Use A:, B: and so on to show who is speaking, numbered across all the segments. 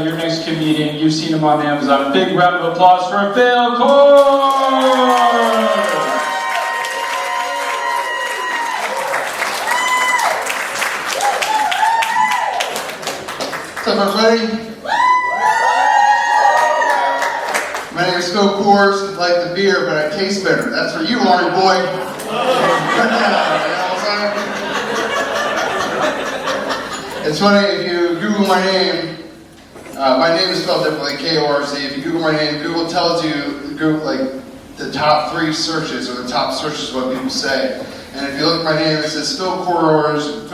A: Your next comedian, you've seen him on Amazon. Big round of applause for Phil Korz!
B: What's up, everybody? My name is Phil Korz. I like the beer, but I taste better. That's for you, Arnie boy. You know what I'm saying? It's funny, if you Google my name is spelled differently, K-O-R-Z. If you Google my name, Google tells you like the top 3 searches, or the top searches, what people say. And if you look at my name, it says Phil Korz, I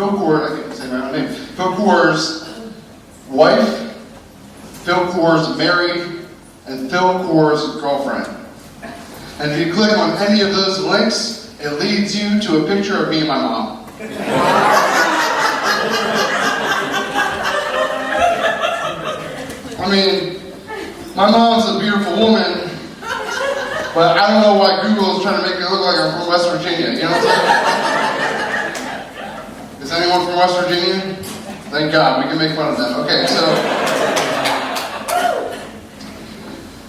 B: can't say my own name, Phil Korz, wife, Phil Korz, married, and Phil Korz, girlfriend. And if you click on any of those links, it leads you to a picture of me and my mom. I mean, my mom's a beautiful woman, but I don't know why Google is trying to make me look like I'm from West Virginia, you know what I'm saying? Is anyone from West Virginia? Thank God, we can make fun of them. Okay, so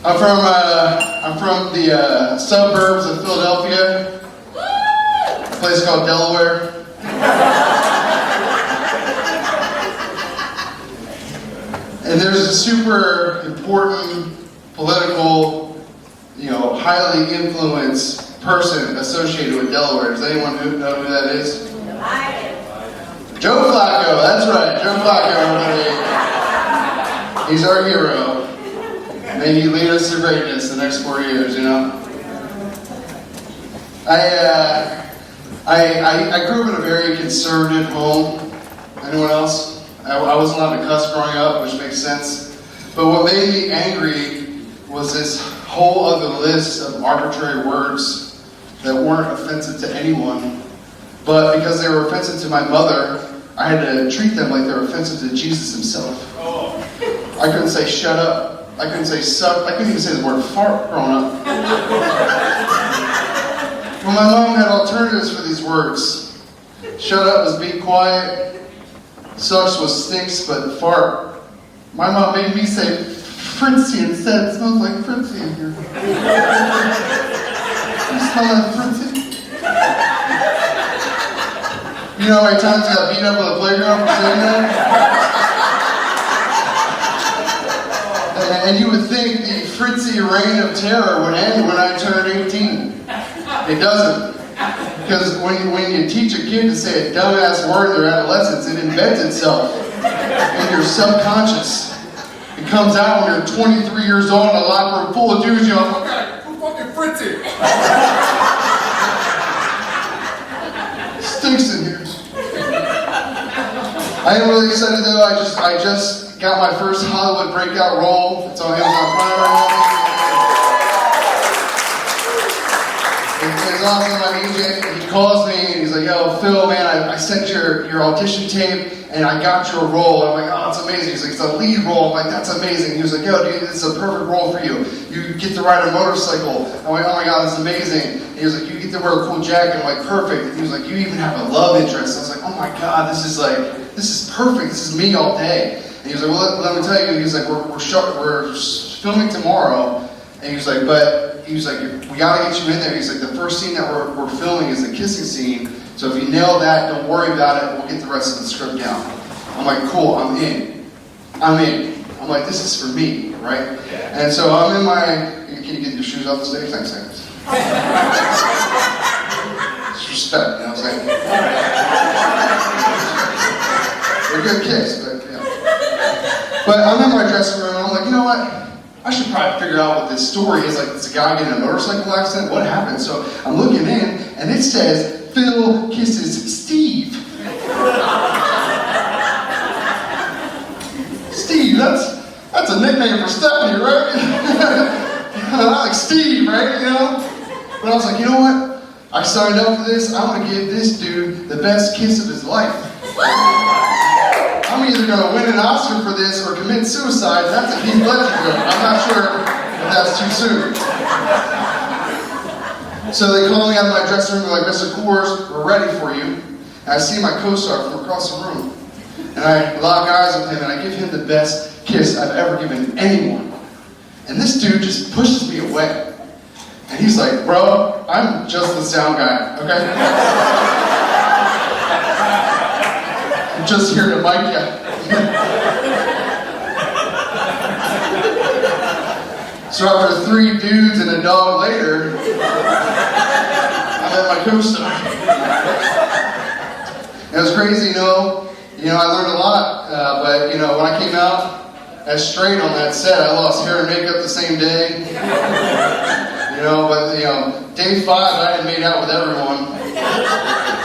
B: I'm from the suburbs of Philadelphia, a place called Delaware. And there's a super important political, highly influenced person associated with Delaware. Does anyone know who that is? Joe Flacco, that's right, Joe Flacco, everybody. He's our hero. May he lead us to greatness the next 4 years, I grew up in a very conservative home. Anyone else? I wasn't allowed to cuss growing up, which makes sense. But what made me angry was this whole other list of arbitrary words that weren't offensive to anyone. But because they were offensive to my mother, I had to treat them like they were offensive to Jesus himself. I couldn't say shut up. I couldn't say suck. I couldn't even say the word fart growing up. Well, my mom had alternatives for these words. Shut up was be quiet. Sucks was stinks, but fart. My mom made me say Fritzy instead. It smells like Fritzy in here. You smell like Fritzy? You know how many times I got beat up on the playground for saying that? And you would think the Fritzy reign of terror would end when I turned 18. It doesn't. Because when you teach a kid to say a dumbass word in their adolescence, it embeds itself in your subconscious. It comes out when you're 23 years old in a locker room full of dudes, you're like, okay, who's fucking Fritzy? Stinks in here. I am really excited though. I just got my first Hollywood breakout role. It's on Amazon Prime right now. It's awesome. My agent, he calls me and he's like, yo, Phil, man, I sent your audition tape and I got your role. And I'm like, oh, it's amazing. He's like, it's a lead role. I'm like, that's amazing. He was like, yo, dude, this is a perfect role for you. You get to ride a motorcycle. I'm like, oh my God, that's amazing. And he was like, you get to wear a cool jacket. I'm like, perfect. And he was like, you even have a love interest. I was like, oh my God, this is perfect. This is me all day. And he was like, well, let me tell you. He was like, we're filming tomorrow. And he was like, we gotta get you in there. He's like, the first scene that we're filming is the kissing scene. So if you nail that, don't worry about it. We'll get the rest of the script down. I'm like, cool, I'm in. I'm like, this is for me, right? Yeah. And so I'm in can you get your shoes off the stage? Thanks. It's respect, you know what I'm saying? They're good kicks, but yeah. But I'm in my dressing room and I'm like, you know what? I should probably figure out what this story is. Like, it's a guy getting a motorcycle accident. What happened? So I'm looking in, and it says, Phil kisses Steve. Steve, that's a nickname for Stephanie, right? I like Steve, right? But I was like, you know what? I signed up for this. I'm going to give this dude the best kiss of his life. I'm either going to win an Oscar for this or commit suicide. That's a Heath Ledger joke. I'm not sure if that's too soon. So they call me out of my dressing room. They're like, Mr. Korz, we're ready for you. And I see my co-star from across the room. And I lock eyes with him and I give him the best kiss I've ever given anyone. And this dude just pushes me away. And he's like, bro, I'm just the sound guy, okay? I'm just here to mic ya. So after 3 dudes and a dog later, I met my co-star. It was crazy, I learned a lot, but when I came out as straight on that set, I lost hair and makeup the same day. Day 5, I had made out with everyone.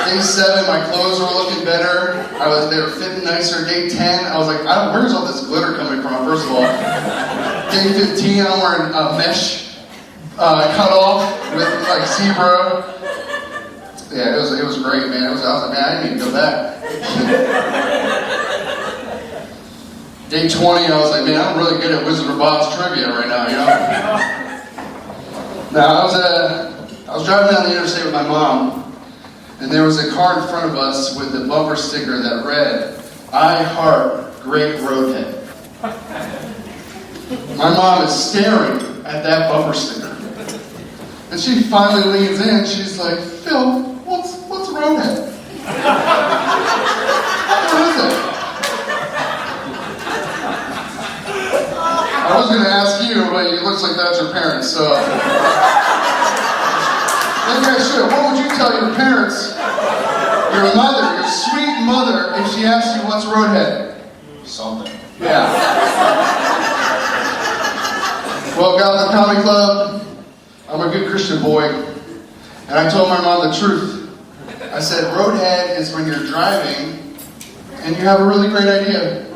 B: Day 7, my clothes were looking better. They were fitting nicer. Day 10, I was like, where's all this glitter coming from, first of all? Day 15, I'm wearing a mesh cut off with like zebra. Yeah, it was great, man. I was like, man, I didn't even go back. Day 20, I was like, man, I'm really good at Wizard of Oz trivia right now, Now, I was driving down the interstate with my mom, and there was a car in front of us with a bumper sticker that read, I heart Great Roadhead. My mom is staring at that bumper sticker. And she finally leans in, she's like, Phil, what's Roadhead? What is it? I was going to ask you, but it looks like that's your parents, so... Maybe I should. What would you tell your parents, your mother, your sweet mother, if she asked you what's Roadhead?
A: Something.
B: Yeah. Well, Gotham Comedy Club, I'm a good Christian boy, and I told my mom the truth. I said, Roadhead is when you're driving and you have a really great idea.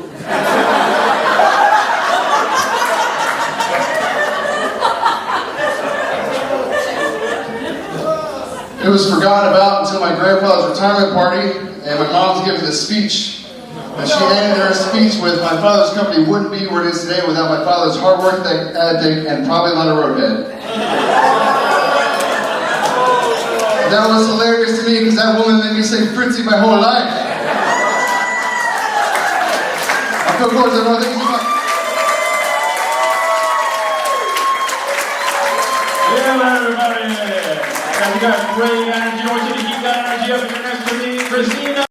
B: It was forgotten about until my grandfather's retirement party, and my mom's giving this speech. And she ended her speech with, my father's company wouldn't be where it is today without my father's hard work ethic and probably not a roadhead. That was hilarious to me because that woman made me say Fritzy my whole life. I feel Korz, everyone. Thank you so much.
A: Yeah, everybody. You got great energy. I want you to keep that energy up for your next Christina.